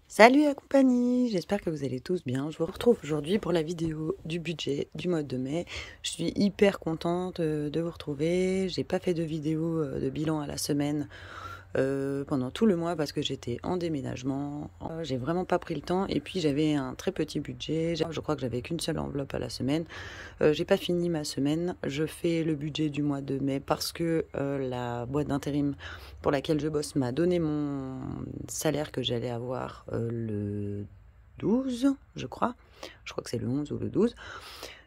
Salut la compagnie, j'espère que vous allez tous bien. Je vous retrouve aujourd'hui pour la vidéo du budget du mois de mai. Je suis hyper contente de vous retrouver. J'ai pas fait de vidéo de bilan à la semaine pendant tout le mois parce que j'étais en déménagement. J'ai vraiment pas pris le temps et puis j'avais un très petit budget. Je crois que j'avais qu'une seule enveloppe à la semaine. J'ai pas fini ma semaine. Je fais le budget du mois de mai parce que la boîte d'intérim pour laquelle je bosse m'a donné mon salaire que j'allais avoir le 12, je crois. Je crois que c'est le 11 ou le 12.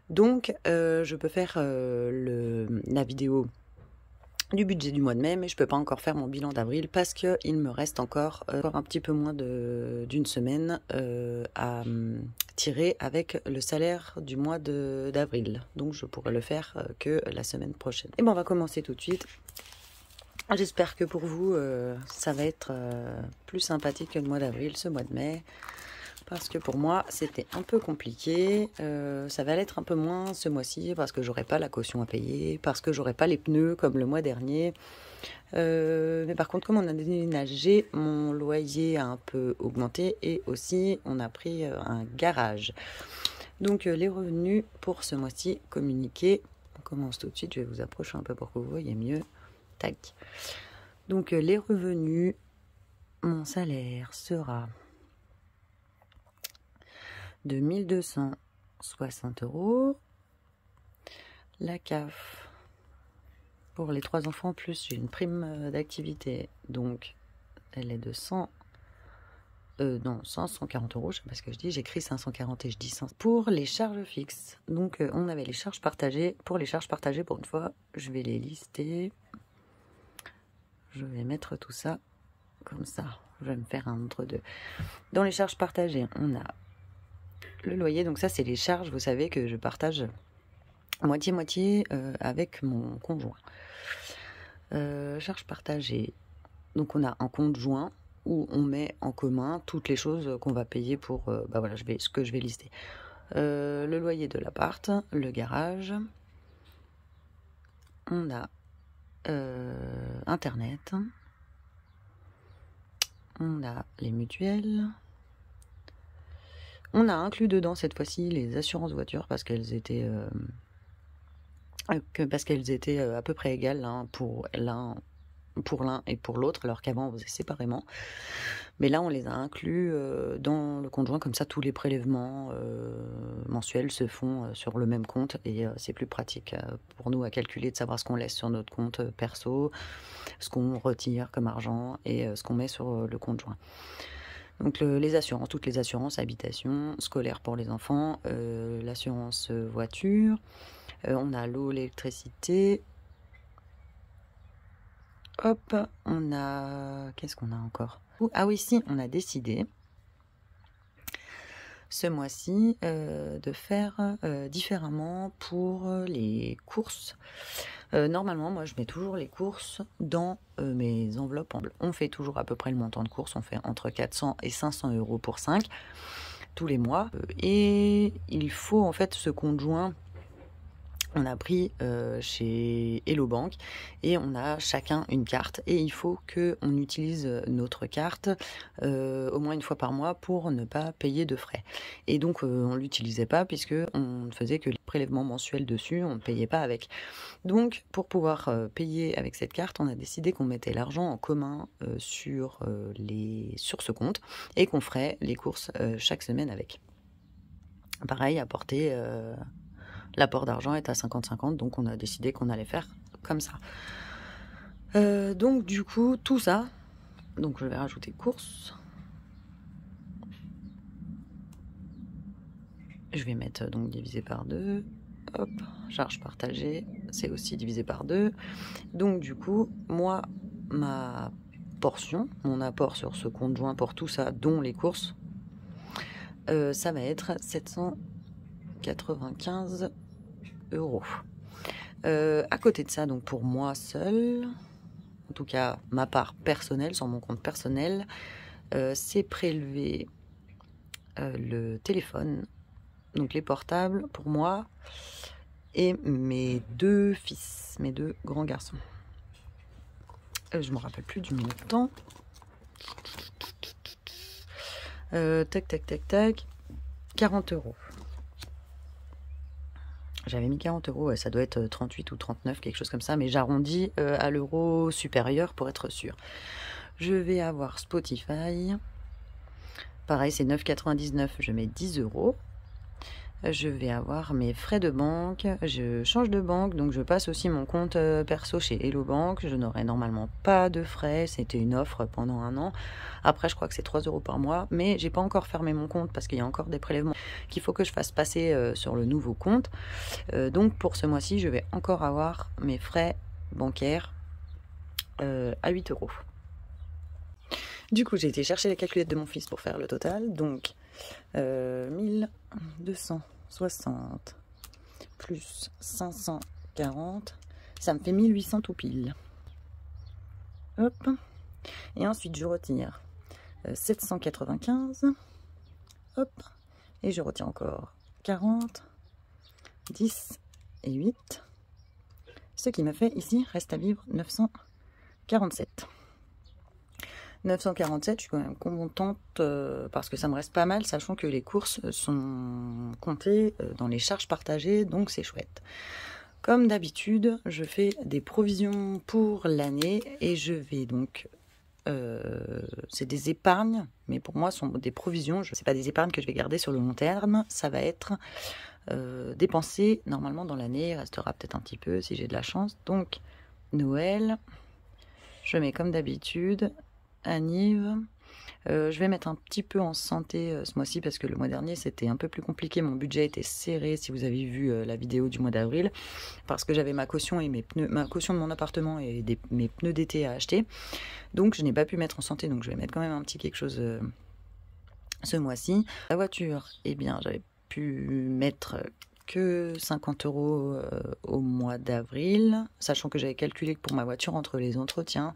Donc, je peux faire la vidéo du budget du mois de mai, mais je peux pas encore faire mon bilan d'avril parce qu'il me reste encore un petit peu moins d'une semaine à tirer avec le salaire du mois d'avril. Donc je pourrai le faire que la semaine prochaine. Et bon, on va commencer tout de suite. J'espère que pour vous, ça va être plus sympathique que le mois d'avril, ce mois de mai. Parce que pour moi, c'était un peu compliqué. Ça va l'être un peu moins ce mois-ci parce que j'aurai pas la caution à payer, parce que j'aurai pas les pneus comme le mois dernier. Mais par contre, comme on a déménagé, mon loyer a un peu augmenté et aussi on a pris un garage. Donc les revenus pour ce mois-ci communiqués. On commence tout de suite, je vais vous approcher un peu pour que vous voyez mieux. Tac. Donc les revenus, mon salaire sera de 1260 €. La CAF pour les 3 enfants, plus j'ai une prime d'activité, donc elle est de 140 €, je sais pas ce que je dis, j'écris 540 et je dis 100. Pour les charges fixes, donc on avait les charges partagées. Pour les charges partagées, pour une fois, je vais les lister. Je vais mettre tout ça comme ça. Je vais me faire un entre-deux. Dans les charges partagées, on a le loyer, donc ça c'est les charges, vous savez que je partage moitié-moitié avec mon conjoint. Charges partagées, donc on a un compte joint où on met en commun toutes les choses qu'on va payer pour, voilà, ce que je vais lister. Le loyer de l'appart, le garage, on a internet, on a les mutuelles. On a inclus dedans cette fois-ci les assurances voitures parce qu'elles étaient à peu près égales pour l'un et pour l'autre, alors qu'avant on faisait séparément. Mais là on les a inclus dans le compte joint, comme ça tous les prélèvements mensuels se font sur le même compte et c'est plus pratique pour nous à calculer, de savoir ce qu'on laisse sur notre compte perso, ce qu'on retire comme argent et ce qu'on met sur le compte joint. Donc les assurances, toutes les assurances, habitation, scolaire pour les enfants, l'assurance voiture, on a l'eau, l'électricité. Hop, on a... Qu'est-ce qu'on a encore? Ah oui, si, on a décidé ce mois-ci de faire différemment pour les courses. Normalement, moi, je mets toujours les courses dans mes enveloppes. On fait toujours à peu près le montant de courses. On fait entre 400 et 500 € pour 5 tous les mois. Et il faut en fait ce compte joint. On a pris chez Hello Bank et on a chacun une carte et il faut qu'on utilise notre carte au moins une fois par mois pour ne pas payer de frais. Et donc on ne l'utilisait pas puisque on ne faisait que les prélèvements mensuels dessus, on ne payait pas avec. Donc pour pouvoir payer avec cette carte, on a décidé qu'on mettait l'argent en commun sur ce compte et qu'on ferait les courses chaque semaine avec. Pareil, apporter... L'apport d'argent est à 50-50, donc on a décidé qu'on allait faire comme ça. Donc du coup, tout ça, donc je vais rajouter courses. Je vais mettre donc divisé par 2. Hop, charge partagée, c'est aussi divisé par 2. Donc du coup, moi, ma portion, mon apport sur ce compte joint pour tout ça, dont les courses, ça va être 795 €. À côté de ça, donc pour moi seule, en tout cas ma part personnelle, sur mon compte personnel, c'est prélever le téléphone, donc les portables pour moi et mes 2 fils, mes 2 grands garçons. Je me rappelle plus du montant. Tac, tac, tac, tac. 40 €. J'avais mis 40 €, ouais, ça doit être 38 ou 39, quelque chose comme ça, mais j'arrondis à l'euro supérieur pour être sûr. Je vais avoir Spotify. Pareil, c'est 9,99, je mets 10 €. Je vais avoir mes frais de banque. Je change de banque, donc je passe aussi mon compte perso chez Hello Bank. Je n'aurai normalement pas de frais. C'était une offre pendant 1 an. Après, je crois que c'est 3 € par mois, mais j'ai pas encore fermé mon compte parce qu'il y a encore des prélèvements qu'il faut que je fasse passer sur le nouveau compte. Donc pour ce mois-ci, je vais encore avoir mes frais bancaires à 8 €. Du coup, j'ai été chercher la calculette de mon fils pour faire le total. Donc 1260 plus 540, ça me fait 1800 tout pile. Hop. Et ensuite, je retire 795. Hop. Et je retire encore 40, 10 et 8. Ce qui m'a fait ici, reste à vivre, 947. 947, je suis quand même contente parce que ça me reste pas mal, sachant que les courses sont comptées dans les charges partagées, donc c'est chouette. Comme d'habitude, je fais des provisions pour l'année et je vais donc... c'est des épargnes, mais pour moi, ce sont des provisions. Ce n'est pas des épargnes que je vais garder sur le long terme. Ça va être dépensé normalement dans l'année. Il restera peut-être un petit peu si j'ai de la chance. Donc, Noël, je mets comme d'habitude... Anniv. Je vais mettre un petit peu en santé ce mois-ci parce que le mois dernier c'était un peu plus compliqué, mon budget était serré si vous avez vu la vidéo du mois d'avril, parce que j'avais ma caution et mes pneus, ma caution de mon appartement et mes pneus d'été à acheter, donc je n'ai pas pu mettre en santé, donc je vais mettre quand même un petit quelque chose ce mois-ci. La voiture, eh bien j'avais pu mettre que 50 € au mois d'avril, sachant que j'avais calculé que pour ma voiture, entre les entretiens,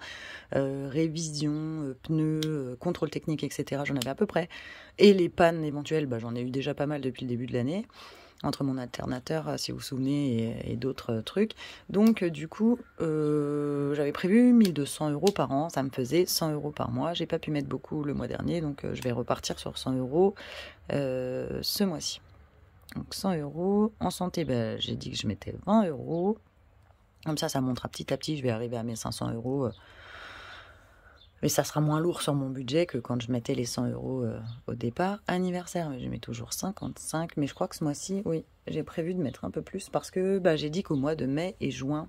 révision, pneus, contrôle technique, etc., j'en avais à peu près. Et les pannes éventuelles, j'en ai eu déjà pas mal depuis le début de l'année, entre mon alternateur, si vous vous souvenez, et d'autres trucs. Donc, du coup, j'avais prévu 1200 € par an, ça me faisait 100 € par mois. J'ai pas pu mettre beaucoup le mois dernier, donc je vais repartir sur 100 € ce mois-ci. Donc 100 €. En santé, j'ai dit que je mettais 20 €. Comme ça montera petit à petit. Je vais arriver à mes 500 €. Mais ça sera moins lourd sur mon budget que quand je mettais les 100 € au départ. Anniversaire, mais je mets toujours 55. Mais je crois que ce mois-ci, oui, j'ai prévu de mettre un peu plus. Parce que j'ai dit qu'au mois de mai et juin,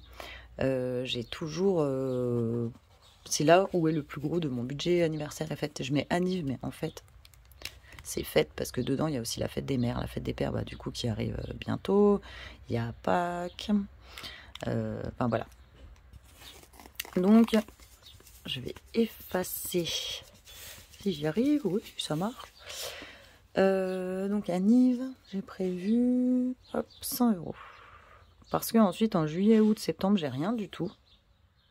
j'ai toujours... c'est là où est le plus gros de mon budget anniversaire et fête. Je mets anniv, mais en fait... c'est fête parce que dedans il y a aussi la fête des mères, la fête des pères du coup qui arrive bientôt, il y a Pâques, enfin voilà. Donc je vais effacer si j'y arrive, oui ça marche. Donc à Nive j'ai prévu 100 € parce que ensuite en juillet, août, septembre j'ai rien du tout.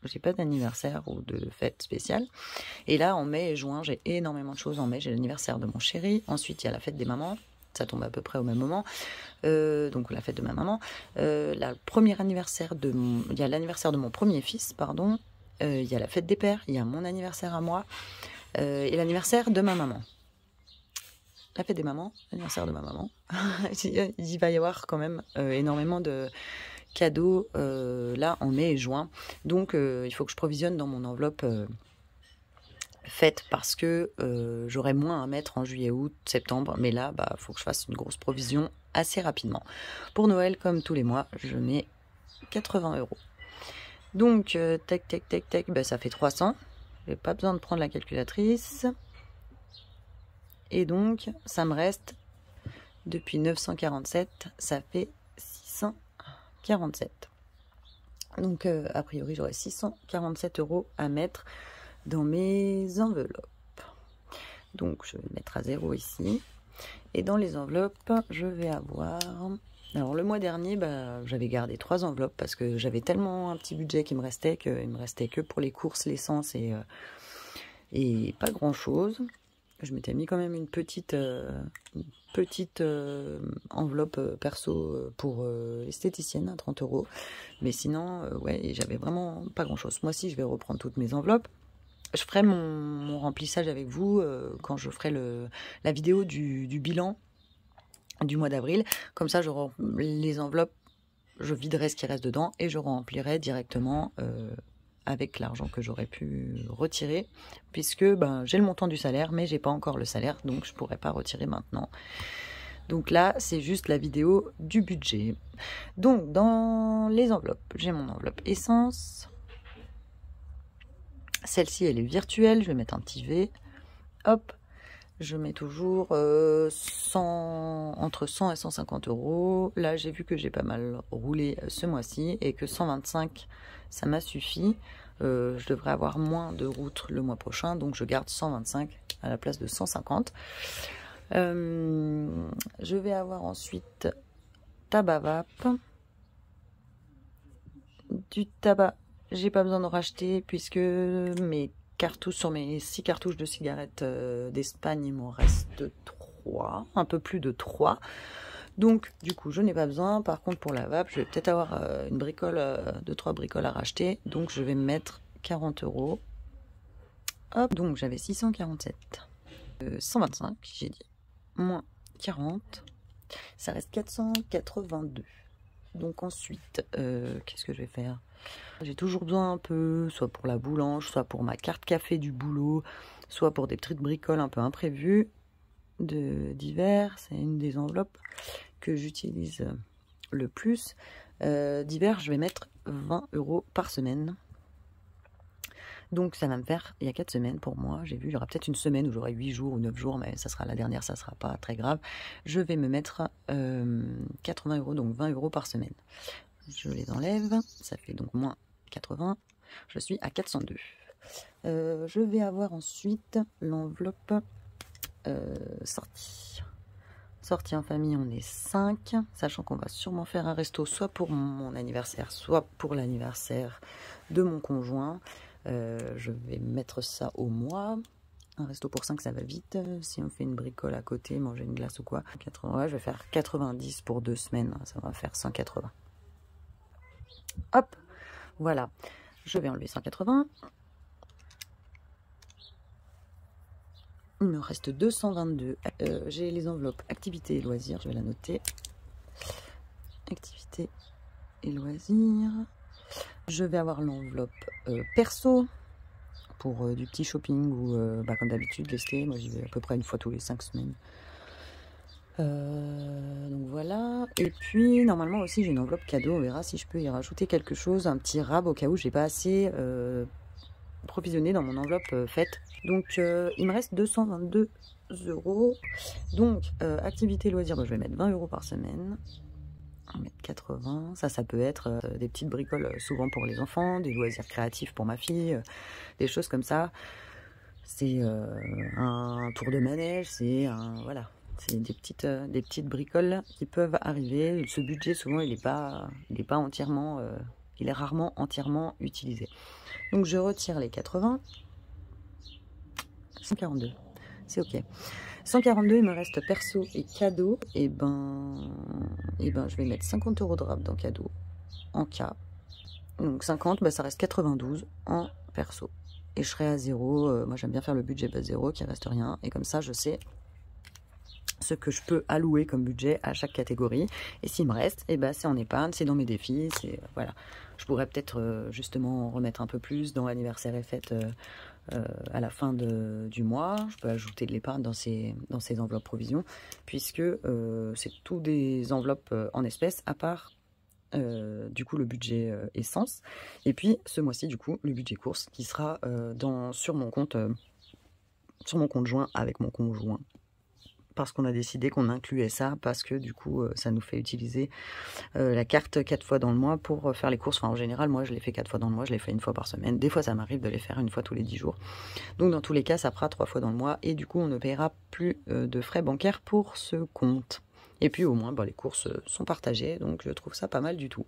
J'ai pas d'anniversaire ou de fête spéciale. Et là, en mai et juin, j'ai énormément de choses. En mai, j'ai l'anniversaire de mon chéri. Ensuite, il y a la fête des mamans. Ça tombe à peu près au même moment. Donc, la fête de ma maman. Il y a l'anniversaire de mon premier fils, pardon. Il y a la fête des pères. Il y a mon anniversaire à moi. Et l'anniversaire de ma maman. La fête des mamans, l'anniversaire de ma maman. Il va y avoir quand même énormément de... cadeaux là en mai et juin, donc il faut que je provisionne dans mon enveloppe fête parce que j'aurai moins à mettre en juillet, août, septembre, mais là il faut que je fasse une grosse provision assez rapidement. Pour Noël, comme tous les mois, je mets 80 €. Donc tac tac tac tac, ça fait 300. J'ai pas besoin de prendre la calculatrice et donc ça me reste depuis 947, ça fait 647. Donc a priori j'aurai 647 € à mettre dans mes enveloppes. Donc je vais mettre à 0 ici. Et dans les enveloppes, je vais avoir... Alors le mois dernier, j'avais gardé 3 enveloppes parce que j'avais tellement un petit budget qu'il me restait que pour les courses, l'essence et pas grand chose. Je m'étais mis quand même une petite enveloppe perso pour l'esthéticienne à 30 €. Mais sinon, ouais, j'avais vraiment pas grand-chose. Moi aussi, je vais reprendre toutes mes enveloppes. Je ferai mon remplissage avec vous quand je ferai la vidéo du bilan du mois d'avril. Comme ça, les enveloppes, je viderai ce qui reste dedans et je remplirai directement avec l'argent que j'aurais pu retirer, puisque j'ai le montant du salaire, mais j'ai pas encore le salaire, donc je pourrais pas retirer maintenant. Donc là, c'est juste la vidéo du budget. Donc, dans les enveloppes, j'ai mon enveloppe essence. Celle-ci, elle est virtuelle, je vais mettre un petit V. Hop, je mets toujours entre 100 et 150 €. Là, j'ai vu que j'ai pas mal roulé ce mois-ci et que 125, ça m'a suffi. Je devrais avoir moins de routes le mois prochain, donc je garde 125 à la place de 150. Je vais avoir ensuite tabac vape. Du tabac, j'ai pas besoin de racheter puisque mes cartouches, sur mes 6 cartouches de cigarettes d'Espagne, il m'en reste 3, un peu plus de 3. Donc du coup je n'ai pas besoin. Par contre pour la vape, je vais peut-être avoir une bricole, 2-3 bricoles à racheter. Donc je vais me mettre 40 €. Hop, donc j'avais 647. 125, j'ai dit. Moins 40. Ça reste 482. Donc ensuite, qu'est-ce que je vais faire? J'ai toujours besoin un peu, soit pour la boulange, soit pour ma carte café du boulot, soit pour des petites bricoles un peu imprévues d'hiver. C'est une des enveloppes que j'utilise le plus. D'hiver, je vais mettre 20 € par semaine. Donc ça va me faire, il y a 4 semaines pour moi, j'ai vu, il y aura peut-être une semaine où j'aurai 8 jours ou 9 jours, mais ça sera la dernière, ça sera pas très grave. Je vais me mettre 80 €, donc 20 € par semaine. Je les enlève, ça fait donc moins 80, je suis à 402. Je vais avoir ensuite l'enveloppe sortie. Sortie en famille, on est 5, sachant qu'on va sûrement faire un resto, soit pour mon anniversaire, soit pour l'anniversaire de mon conjoint. Je vais mettre ça au mois. Un resto pour 5, ça va vite. Si on fait une bricole à côté, manger une glace ou quoi. 80, ouais, je vais faire 90 pour 2 semaines. Ça va faire 180. Hop, voilà. Je vais enlever 180. Il me reste 222. J'ai les enveloppes activités et loisirs. Je vais la noter. Activités et loisirs. Je vais avoir l'enveloppe perso pour du petit shopping ou comme d'habitude l'esté. Moi j'y vais à peu près une fois tous les 5 semaines. Donc voilà. Et puis normalement aussi j'ai une enveloppe cadeau. On verra si je peux y rajouter quelque chose, un petit rab au cas où j'ai pas assez provisionné dans mon enveloppe faite. Donc il me reste 222 €. Donc activité loisirs, je vais mettre 20 € par semaine. 80, ça peut être des petites bricoles souvent pour les enfants, des loisirs créatifs pour ma fille, des choses comme ça. C'est un tour de manège, c'est voilà, c'est des petites bricoles qui peuvent arriver. Ce budget souvent il est pas entièrement, il est rarement entièrement utilisé. Donc je retire les 80, 142, c'est ok. 142, il me reste perso et cadeau. Et je vais mettre 50 € de rab dans cadeau en cas. Donc 50, ça reste 92 en perso. Et je serai à 0. Moi j'aime bien faire le budget bas 0, qu'il ne reste rien. Et comme ça, je sais ce que je peux allouer comme budget à chaque catégorie. Et s'il me reste, c'est en épargne, c'est dans mes défis. Voilà. Je pourrais peut-être justement remettre un peu plus dans l'anniversaire et fête à la fin du mois. Je peux ajouter de l'épargne dans ces enveloppes provisions, puisque c'est tout des enveloppes en espèces, à part du coup le budget essence. Et puis ce mois-ci, du coup, le budget course qui sera sur mon compte joint avec mon conjoint. Parce qu'on a décidé qu'on incluait ça, parce que du coup ça nous fait utiliser la carte 4 fois dans le mois pour faire les courses. Enfin en général moi je les fais 4 fois dans le mois, je les fais une fois par semaine. Des fois ça m'arrive de les faire une fois tous les 10 jours. Donc dans tous les cas ça fera 3 fois dans le mois et du coup on ne paiera plus de frais bancaires pour ce compte. Et puis au moins les courses sont partagées, donc je trouve ça pas mal du tout.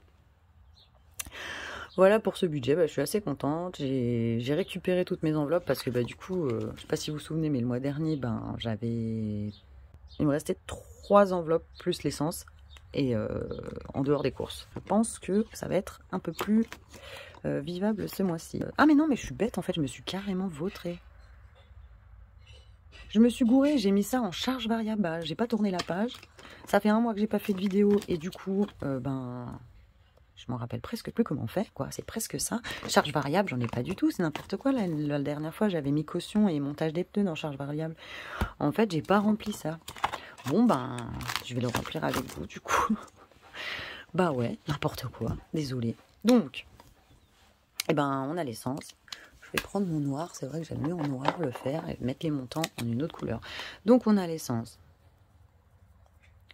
Voilà pour ce budget, je suis assez contente. J'ai récupéré toutes mes enveloppes parce que du coup, je sais pas si vous vous souvenez, mais le mois dernier, il me restait 3 enveloppes plus l'essence et en dehors des courses. Je pense que ça va être un peu plus vivable ce mois-ci. Ah mais non, mais je suis bête en fait, je me suis carrément vautrée. Je me suis gourée, j'ai mis ça en charge variable. J'ai pas tourné la page. Ça fait un mois que j'ai pas fait de vidéo et du coup, je m'en rappelle presque plus comment on fait, quoi. C'est presque ça. Charge variable, j'en ai pas du tout, c'est n'importe quoi. La dernière fois, j'avais mis caution et montage des pneus dans charge variable. En fait, j'ai pas rempli ça. Bon, je vais le remplir avec vous, du coup. Bah ouais, n'importe quoi. Désolée. Donc, on a l'essence. Je vais prendre mon noir. C'est vrai que j'aime mieux en noir le faire et mettre les montants en une autre couleur. Donc, on a l'essence.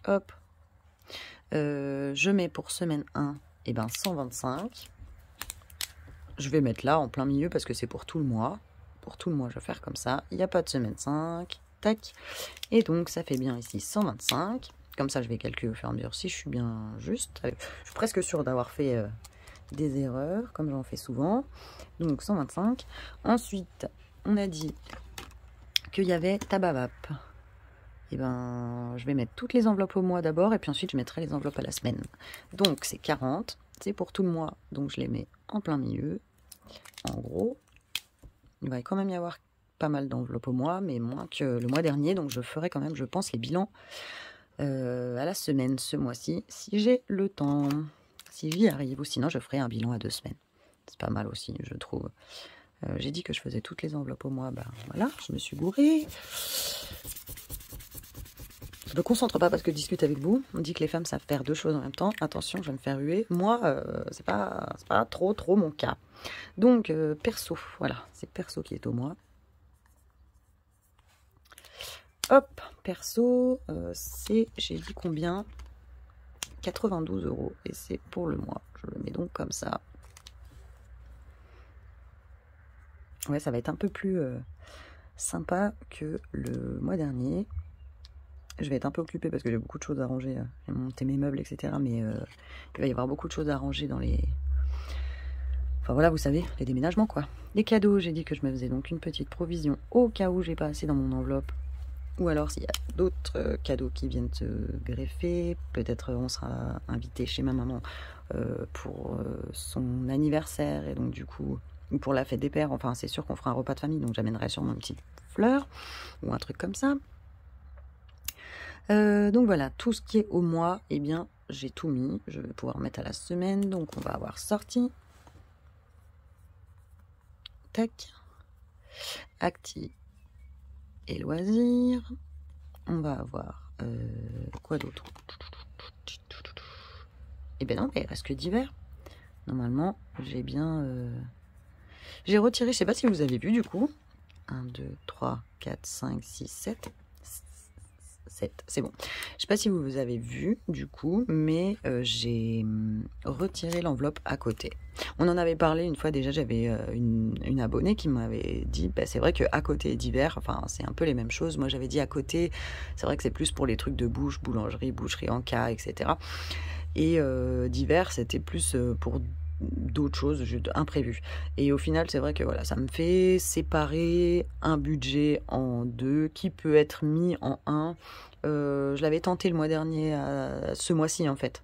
Hop. Je mets pour semaine 1, 125. Je vais mettre là en plein milieu parce que c'est pour tout le mois. Pour tout le mois, je vais faire comme ça. Il n'y a pas de semaine 5. Tac. Et donc, ça fait bien ici 125. Comme ça, je vais calculer au fur et à mesure si je suis bien juste. Je suis presque sûre d'avoir fait des erreurs, comme j'en fais souvent. Donc, 125. Ensuite, on a dit qu'il y avait Tabavap. Je vais mettre toutes les enveloppes au mois d'abord et puis ensuite je mettrai les enveloppes à la semaine. Donc c'est 40, c'est pour tout le mois, donc je les mets en plein milieu. En gros, il va quand même y avoir pas mal d'enveloppes au mois, mais moins que le mois dernier, donc je ferai quand même, je pense, les bilans à la semaine ce mois-ci, si j'ai le temps, si j'y arrive, ou sinon je ferai un bilan à 2 semaines. C'est pas mal aussi, je trouve. J'ai dit que je faisais toutes les enveloppes au mois, voilà, je me suis gourée. Je me concentre pas parce que je discute avec vous. On dit que les femmes savent faire 2 choses en même temps. Attention, je vais me faire huer. Moi, c'est pas trop mon cas. Donc, perso, voilà, c'est perso qui est au mois. Hop, perso, j'ai dit combien? 92 € et c'est pour le mois. Je le mets donc comme ça. Ouais, ça va être un peu plus sympa que le mois dernier. Je vais être un peu occupée parce que j'ai beaucoup de choses à ranger. J'ai monté mes meubles, etc. Mais il va y avoir beaucoup de choses à ranger dans les... Enfin voilà, vous savez, les déménagements quoi. Les cadeaux, j'ai dit que je me faisais donc une petite provision au cas où j'ai pas assez dans mon enveloppe. Ou alors s'il y a d'autres cadeaux qui viennent se greffer. Peut-être on sera invité chez ma maman pour son anniversaire. Et donc du coup, pour la fête des pères. Enfin c'est sûr qu'on fera un repas de famille. Donc j'amènerai sûrement une petite fleur ou un truc comme ça. Donc voilà, tout ce qui est au mois, j'ai tout mis. Je vais pouvoir mettre à la semaine. Donc on va avoir sortie. Tac. Acti et loisirs. On va avoir quoi d'autre? Non, il reste que d'hiver. Normalement, j'ai bien... J'ai retiré, je sais pas si vous avez vu du coup. 1, 2, 3, 4, 5, 6, 7... 7, c'est bon. Je sais pas si vous avez vu du coup, mais j'ai retiré l'enveloppe à côté. On en avait parlé une fois déjà, j'avais une abonnée qui m'avait dit, c'est vrai qu'à côté d'hiver, enfin c'est un peu les mêmes choses. Moi j'avais dit à côté, c'est vrai que c'est plus pour les trucs de bouche, boulangerie, boucherie en cas, etc. Et d'hiver, c'était plus pour d'autres choses imprévues. Et au final, c'est vrai que voilà, ça me fait séparer un budget en 2 qui peut être mis en 1. Je l'avais tenté le mois dernier, ce mois-ci en fait,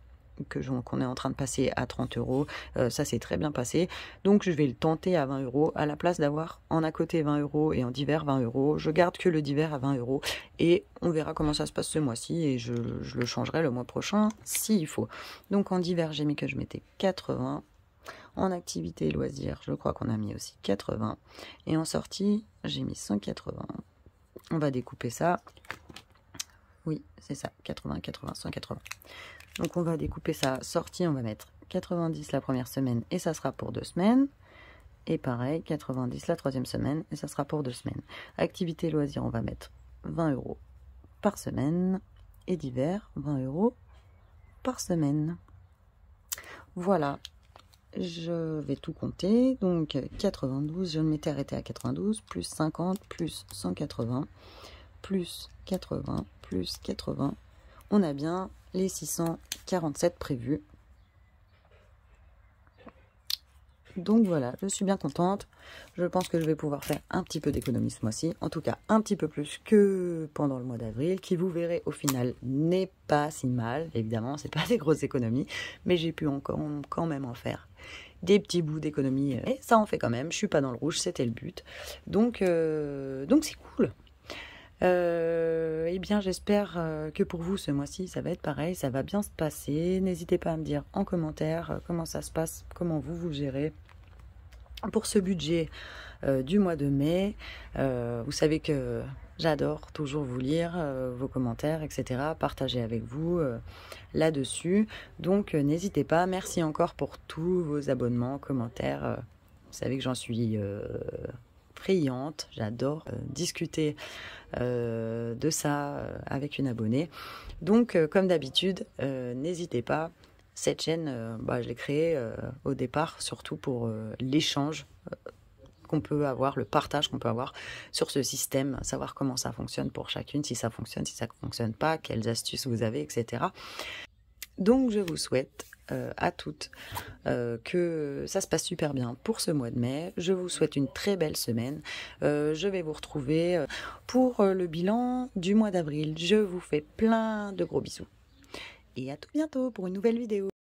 qu'on est en train de passer à 30 €. Ça s'est très bien passé. Donc je vais le tenter à 20 € à la place d'avoir en à côté 20 € et en d'hiver 20 €. Je garde que le d'hiver à 20 € et on verra comment ça se passe ce mois-ci et je le changerai le mois prochain s'il faut. Donc en d'hiver, j'ai mis que je mettais 80. En activité et loisirs, je crois qu'on a mis aussi 80. Et en sortie, j'ai mis 180. On va découper ça. Oui, c'est ça, 80, 80, 180. Donc on va découper ça. Sortie, on va mettre 90 la première semaine et ça sera pour 2 semaines. Et pareil, 90 la troisième semaine et ça sera pour 2 semaines. Activité et loisirs, on va mettre 20 € par semaine. Et d'hiver, 20 € par semaine. Voilà. Je vais tout compter, donc 92, je m'étais arrêtée à 92, plus 50, plus 180, plus 80, plus 80. On a bien les 647 prévus. Donc voilà, je suis bien contente. Je pense que je vais pouvoir faire un petit peu d'économie ce mois-ci. En tout cas, un petit peu plus que pendant le mois d'avril, qui vous verrez au final n'est pas si mal. Évidemment, c'est pas des grosses économies, mais j'ai pu encore quand même en faire des petits bouts d'économie. Et ça en fait quand même, je suis pas dans le rouge, c'était le but. Donc c'est cool. Eh bien, j'espère que pour vous, ce mois-ci, ça va être pareil, ça va bien se passer. N'hésitez pas à me dire en commentaire comment ça se passe, comment vous gérez pour ce budget du mois de mai. Vous savez que j'adore toujours vous lire vos commentaires, etc., partager avec vous là-dessus. Donc, n'hésitez pas. Merci encore pour tous vos abonnements, commentaires. Vous savez que j'en suis friande. J'adore discuter de ça avec une abonnée. Donc, comme d'habitude, n'hésitez pas. Cette chaîne, je l'ai créée au départ surtout pour l'échange qu'on peut avoir, le partage qu'on peut avoir sur ce système, savoir comment ça fonctionne pour chacune, si ça fonctionne, si ça ne fonctionne pas, quelles astuces vous avez, etc. Donc, je vous souhaite à toutes que ça se passe super bien pour ce mois de mai. Je vous souhaite une très belle semaine. Je vais vous retrouver pour le bilan du mois d'avril. Je vous fais plein de gros bisous. Et à tout bientôt pour une nouvelle vidéo.